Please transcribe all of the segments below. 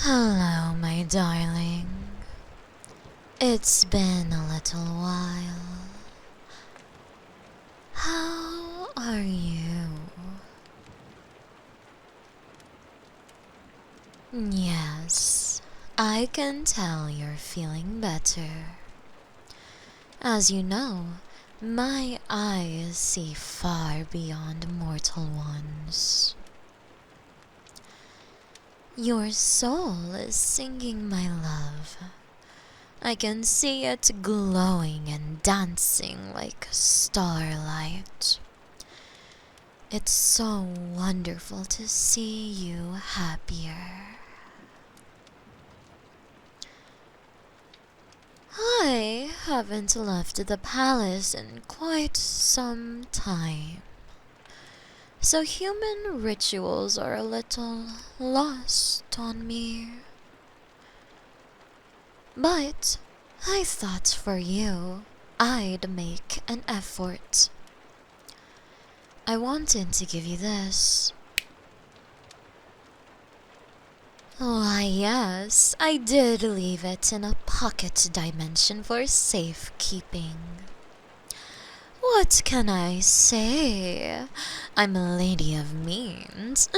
Hello, my darling. It's been a little while. How are you? Yes, I can tell you're feeling better. As you know, my eyes see far beyond mortal ones. Your soul is singing, my love. I can see it glowing and dancing like starlight. It's so wonderful to see you happier. I haven't left the palace in quite some time, so human rituals are a little lost on me. But I thought for you, I'd make an effort. I wanted to give you this. Why, yes, I did leave it in a pocket dimension for safekeeping. What can I say? I'm a lady of means.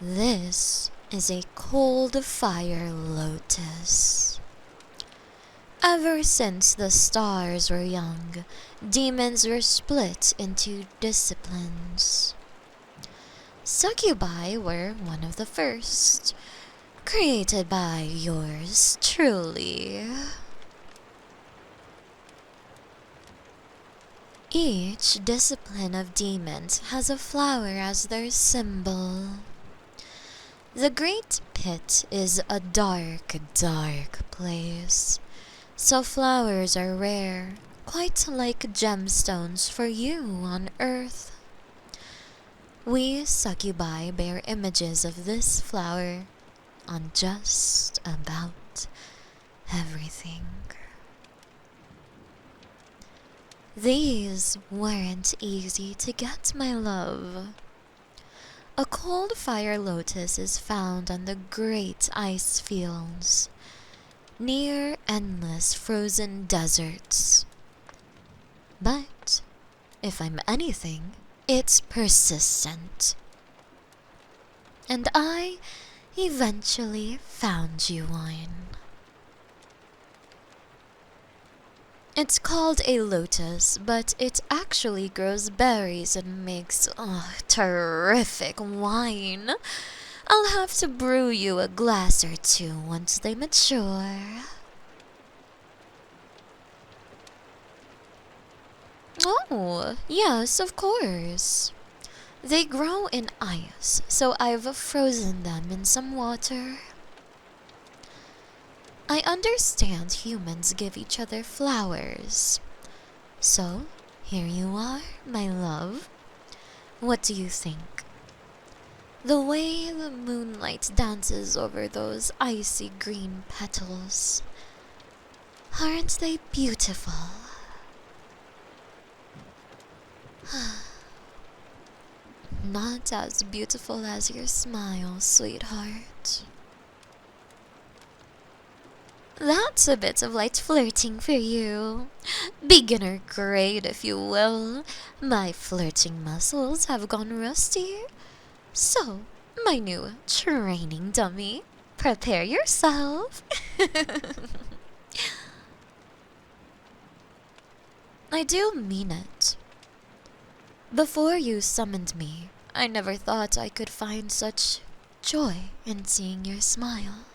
This is a cold fire lotus. Ever since the stars were young, demons were split into disciplines. Succubi were one of the first, created by yours truly. Each discipline of demons has a flower as their symbol. The Great Pit is a dark, dark place, so flowers are rare, quite like gemstones for you on Earth. We succubi bear images of this flower on just about everything. These weren't easy to get, my love. A cold fire lotus is found on the great ice fields, near endless frozen deserts. But, if I'm anything, it's persistent. And I eventually found you one. It's called a lotus, but it actually grows berries and makes terrific wine. I'll have to brew you a glass or two once they mature. Oh, yes, of course. They grow in ice, so I've frozen them in some water. I understand humans give each other flowers. So, here you are, my love. What do you think? The way the moonlight dances over those icy green petals. Aren't they beautiful? Not as beautiful as your smile, sweetheart. That's a bit of light flirting for you. Beginner grade, if you will. My flirting muscles have gone rusty. So, my new training dummy, prepare yourself. I do mean it. Before you summoned me, I never thought I could find such joy in seeing your smile.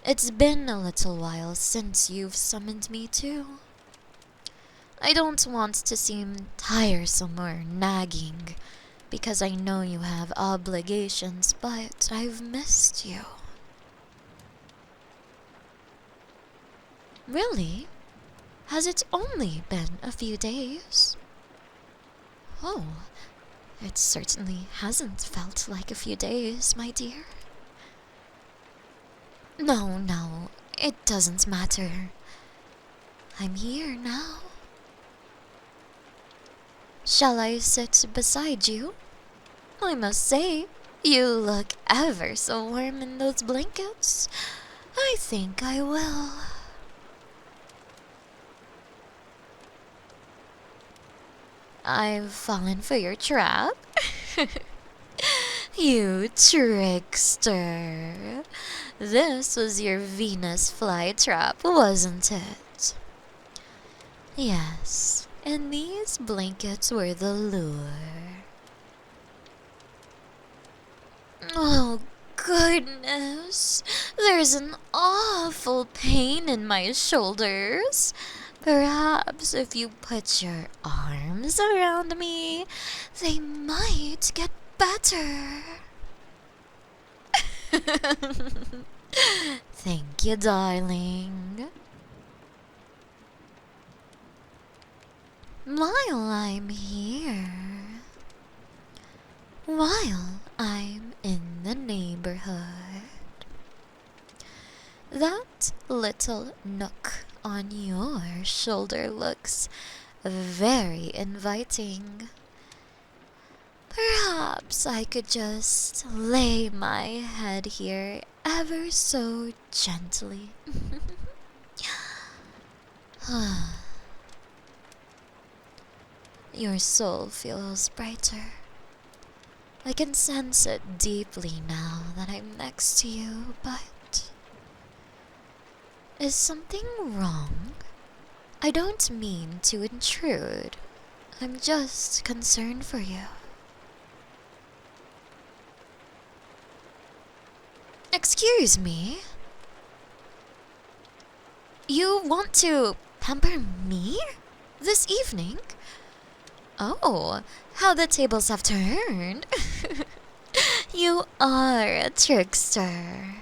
It's been a little while since you've summoned me too. I don't want to seem tiresome or nagging, because I know you have obligations, but I've missed you. Really? Has it only been a few days? Oh, it certainly hasn't felt like a few days, my dear. No, it doesn't matter. I'm here now. Shall I sit beside you? I must say, you look ever so warm in those blankets. I think I will. I've fallen for your trap. You trickster. This was your Venus flytrap, wasn't it? Yes, and these blankets were the lure. Oh, goodness. There's an awful pain in my shoulders. Perhaps if you put your arms around me, they might get better. Thank you, darling. While I'm here, while I'm in the neighborhood, that little nook on your shoulder looks very inviting. Perhaps I could just lay my head here ever so gently. Your soul feels brighter. I can sense it deeply now that I'm next to you, but is something wrong? I don't mean to intrude. I'm just concerned for you. Excuse me? You want to pamper me? This evening? Oh, how the tables have turned. You are a trickster.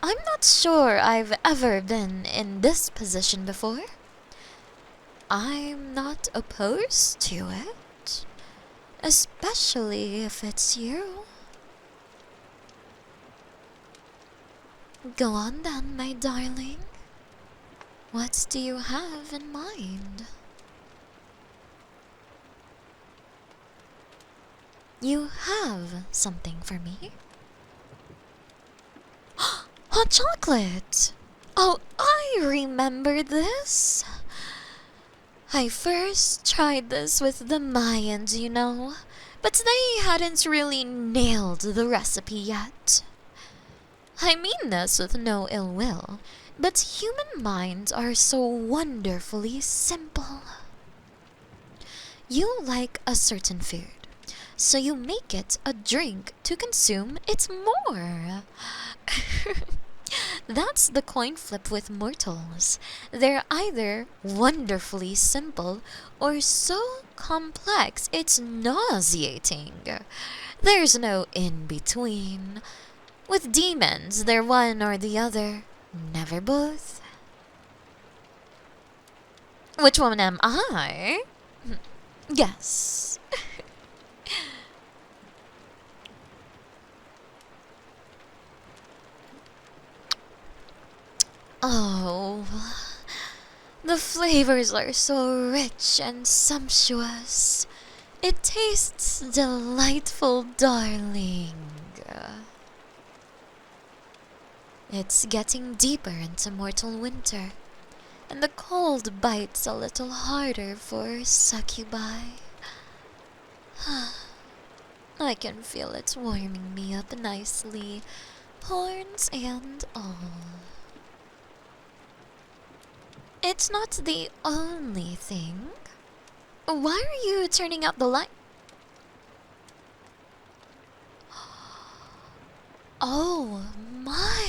I'm not sure I've ever been in this position before. I'm not opposed to it, especially if it's you. Go on then, my darling. What do you have in mind? You have something for me? Hot chocolate! Oh, I remember this. I first tried this with the Mayans, you know, but they hadn't really nailed the recipe yet. I mean this with no ill will, but human minds are so wonderfully simple. You like a certain food, so you make it a drink to consume it more. That's the coin flip with mortals. They're either wonderfully simple or so complex it's nauseating. There's no in between. With demons, they're one or the other, never both. Which one am I? Guess. Oh, the flavors are so rich and sumptuous. It tastes delightful, darling. It's getting deeper into mortal winter, and the cold bites a little harder for succubi. I can feel it warming me up nicely, horns and all. It's not the only thing. Why are you turning out the light? Oh my!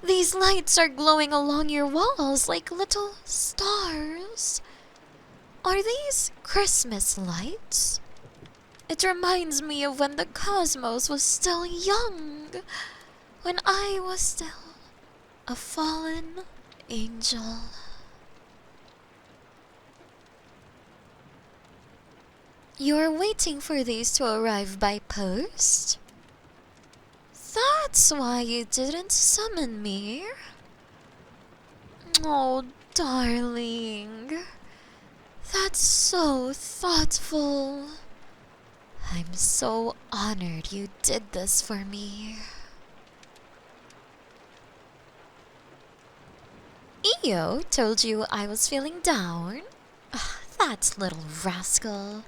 These lights are glowing along your walls like little stars. Are these Christmas lights? It reminds me of when the cosmos was still young, when I was still a fallen angel. You're waiting for these to arrive by post? That's why you didn't summon me. Oh, darling. That's so thoughtful. so honored you did this for me. Io told you I was feeling down? Ugh, that little rascal.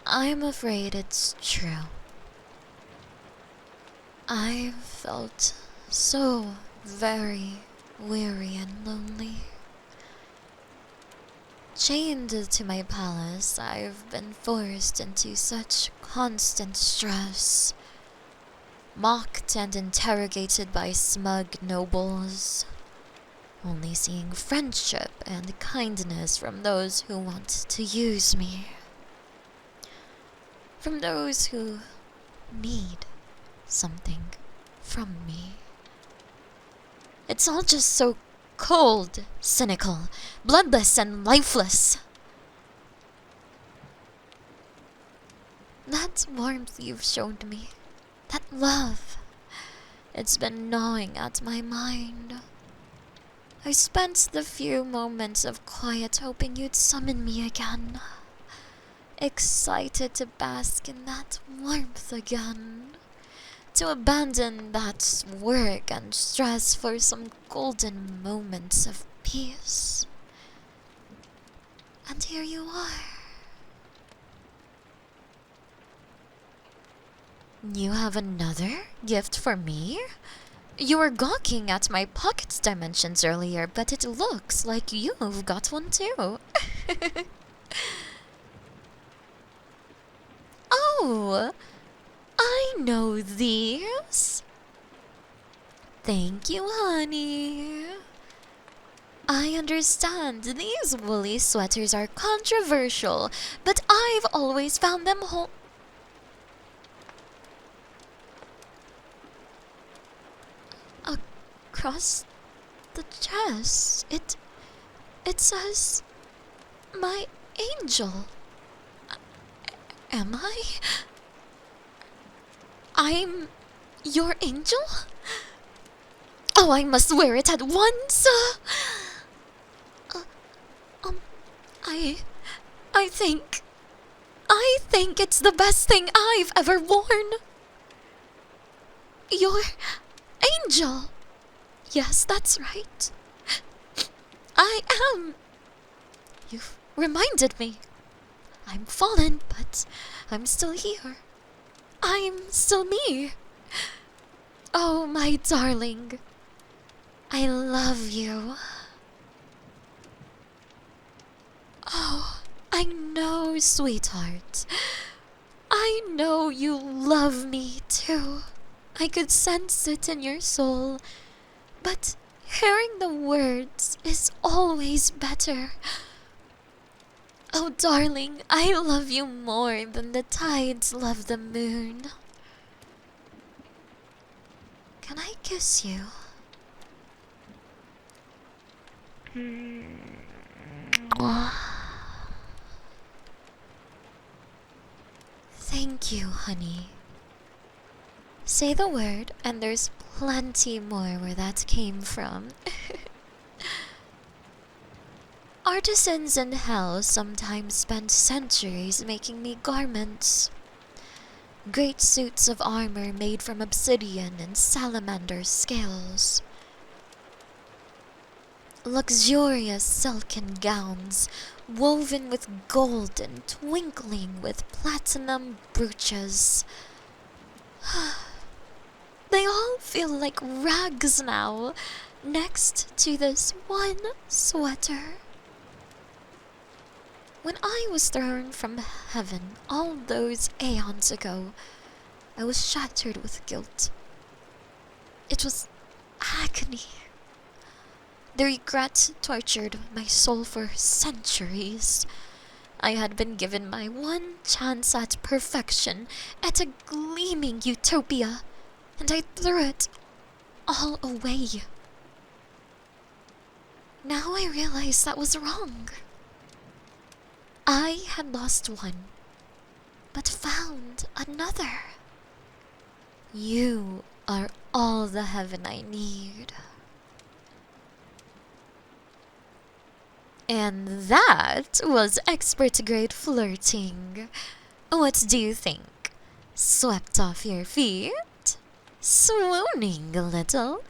I'm afraid it's true. I've felt so very weary and lonely. Chained to my palace, I've been forced into such constant stress. Mocked and interrogated by smug nobles. Only seeing friendship and kindness from those who want to use me. From those who need something from me. It's all just so cold, cynical, bloodless, and lifeless. That warmth you've shown me, that love, it's been gnawing at my mind. I spent the few moments of quiet hoping you'd summon me again. Excited to bask in that warmth again. To abandon that work and stress for some golden moments of peace. And here you are. You have another gift for me? You were gawking at my pocket dimensions earlier, but it looks like you've got one too. Oh, I know these. Thank you, honey. I understand these woolly sweaters are controversial, but I've always found them across the chest. It says, "My angel." Am I? I'm your angel? Oh, I must wear it at once. I think it's the best thing I've ever worn. Your angel. Yes, that's right. I am. You've reminded me. I'm fallen, but I'm still here. I'm still me. Oh, my darling. I love you. Oh, I know, sweetheart. I know you love me too. I could sense it in your soul. But hearing the words is always better. Oh, darling, I love you more than the tides love the moon. Can I kiss you? Thank you, honey. Say the word, and there's plenty more where that came from. Artisans in hell sometimes spend centuries making me garments. Great suits of armor made from obsidian and salamander scales. Luxurious silken gowns woven with gold and twinkling with platinum brooches. They all feel like rags now, next to this one sweater. When I was thrown from heaven all those aeons ago, I was shattered with guilt. It was agony. The regret tortured my soul for centuries. I had been given my one chance at perfection, at a gleaming utopia, and I threw it all away. Now I realize that was wrong. I had lost one, but found another. You are all the heaven I need. And that was expert grade flirting. What do you think? Swept off your feet? Swooning a little?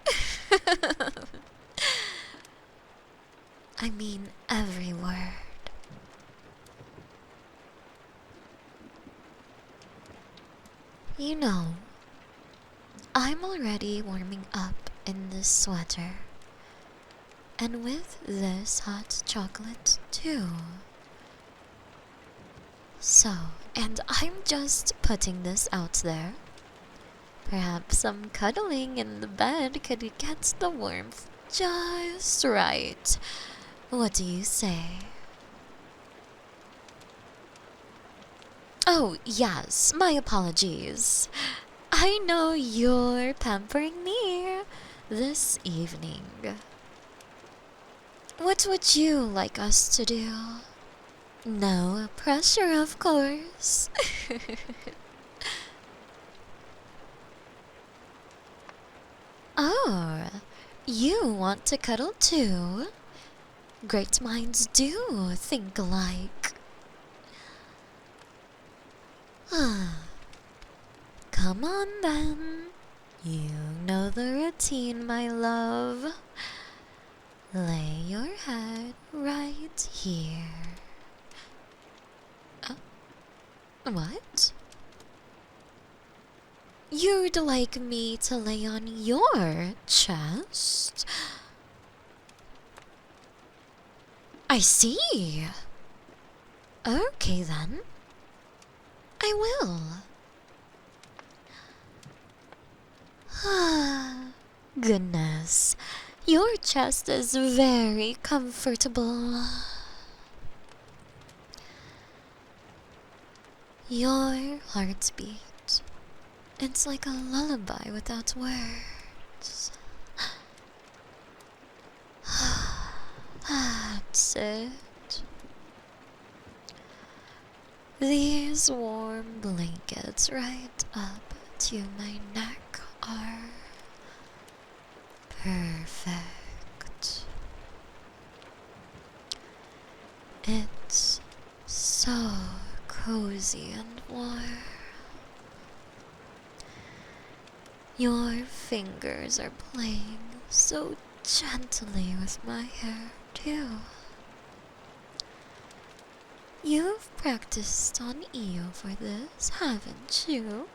I mean every word. You know, I'm already warming up in this sweater. And with this hot chocolate too. So, and I'm just putting this out there. Perhaps some cuddling in the bed could get the warmth just right. What do you say? Oh, yes, my apologies. I know you're pampering me this evening. What would you like us to do? No pressure, of course. Oh, you want to cuddle too? Great minds do think alike. Come on then. You know the routine, my love. Lay your head right here. What? You'd like me to lay on your chest? I see. Okay then. I will. Goodness, your chest is very comfortable. Your heartbeat, it's like a lullaby without words. That's it. These warm blankets right up to my neck are perfect. It's so cozy and warm. Your fingers are playing so gently with my hair too. You've practiced on Io for this, haven't you?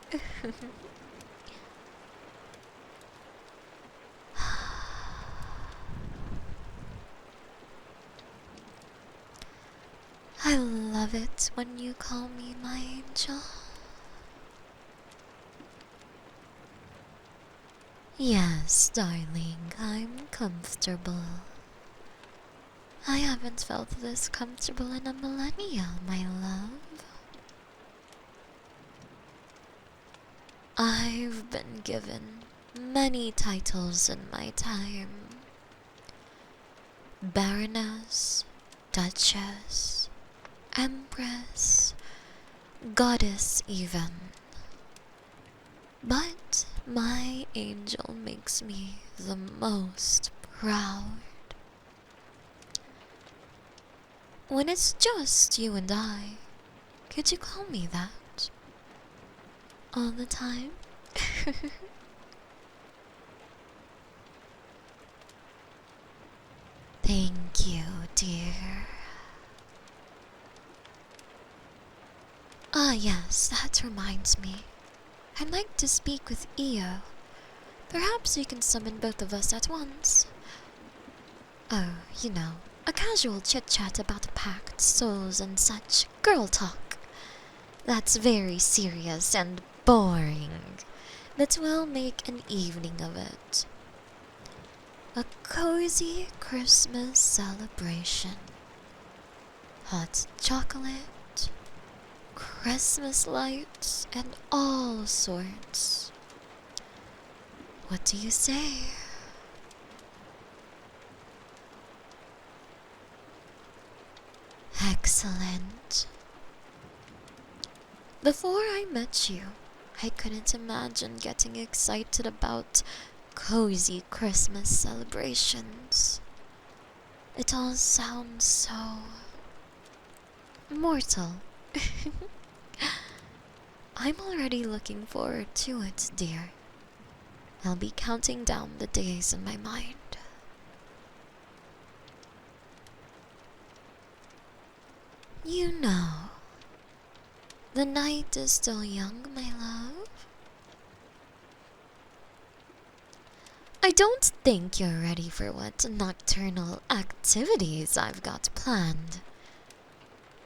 I love it when you call me my angel. Yes, darling, I'm comfortable. I haven't felt this comfortable in a millennia, my love. I've been given many titles in my time. Baroness, Duchess, Empress, Goddess even. But my angel makes me the most proud. When it's just you and I, could you call me that? All the time? Thank you, dear. Ah, yes, that reminds me. I'd like to speak with Io. Perhaps we can summon both of us at once. Oh, you know, a casual chit-chat about packed souls and such girl talk. That's very serious and boring, but we'll make an evening of it. A cozy Christmas celebration. Hot chocolate, Christmas lights, and all sorts. What do you say? Excellent. Before I met you, I couldn't imagine getting excited about cozy Christmas celebrations. It all sounds so mortal. I'm already looking forward to it, dear. I'll be counting down the days in my mind. You know, the night is still young, my love. I don't think you're ready for what nocturnal activities I've got planned.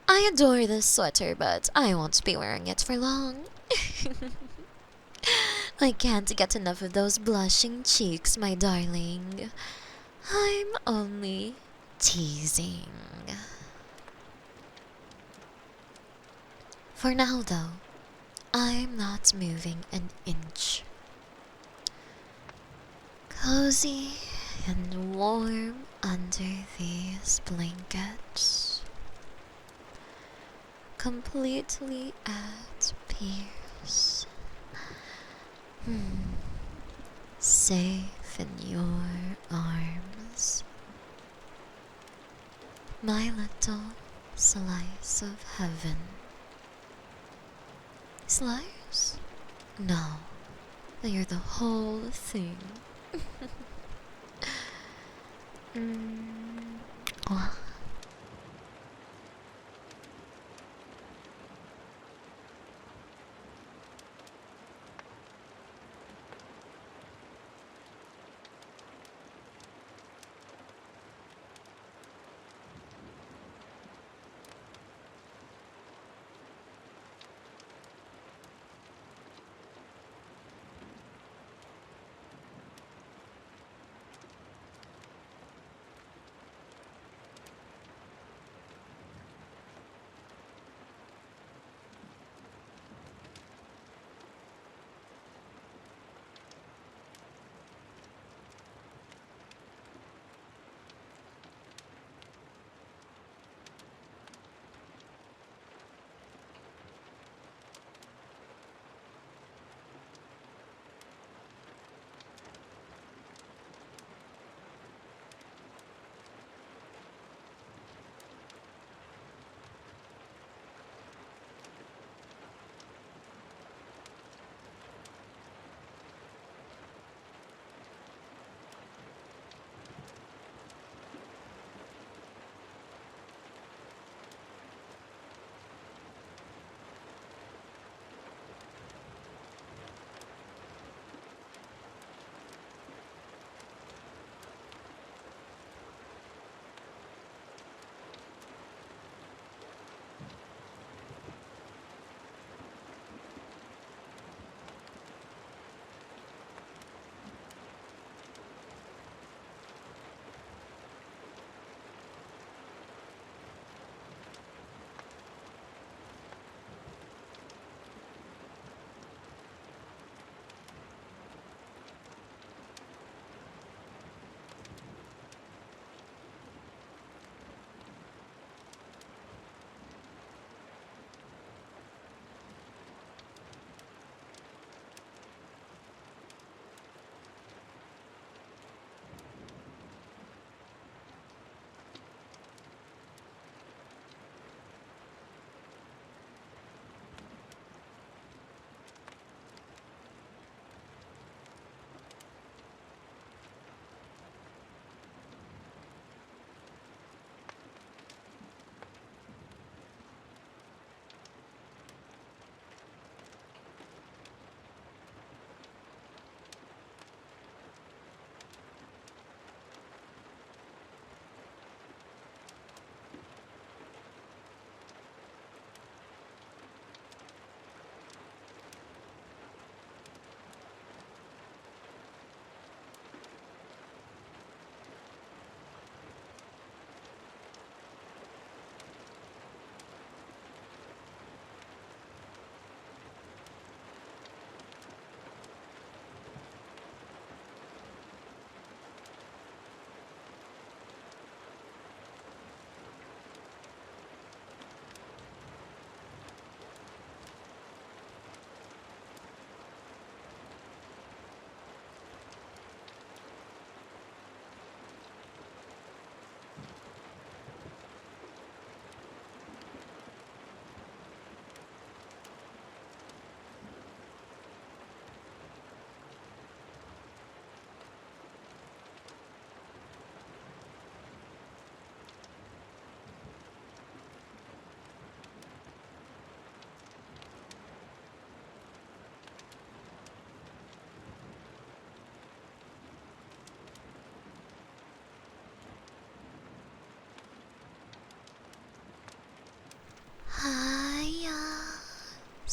I adore this sweater, but I won't be wearing it for long. I can't get enough of those blushing cheeks, my darling. I'm only teasing. For now, though, I'm not moving an inch. Cozy and warm under these blankets. Completely at peace. Safe in your arms. My little slice of heaven. Slice? No, you're the whole thing. Mwah.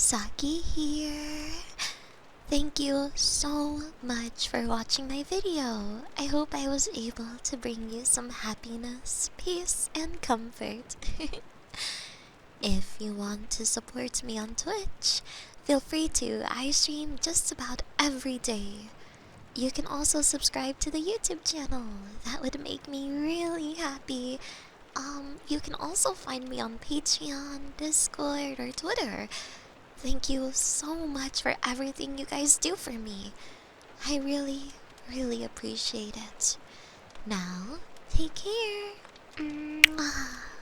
Saki here. Thank you so much for watching my video. I hope I was able to bring you some happiness, peace, and comfort. If you want to support me on Twitch, feel free to. I stream just about every day. You can also subscribe to the YouTube channel. That would make me really happy. You can also find me on Patreon, Discord, or Twitter. Thank you so much for everything you guys do for me. I really, really appreciate it. Now, take care. Mwah.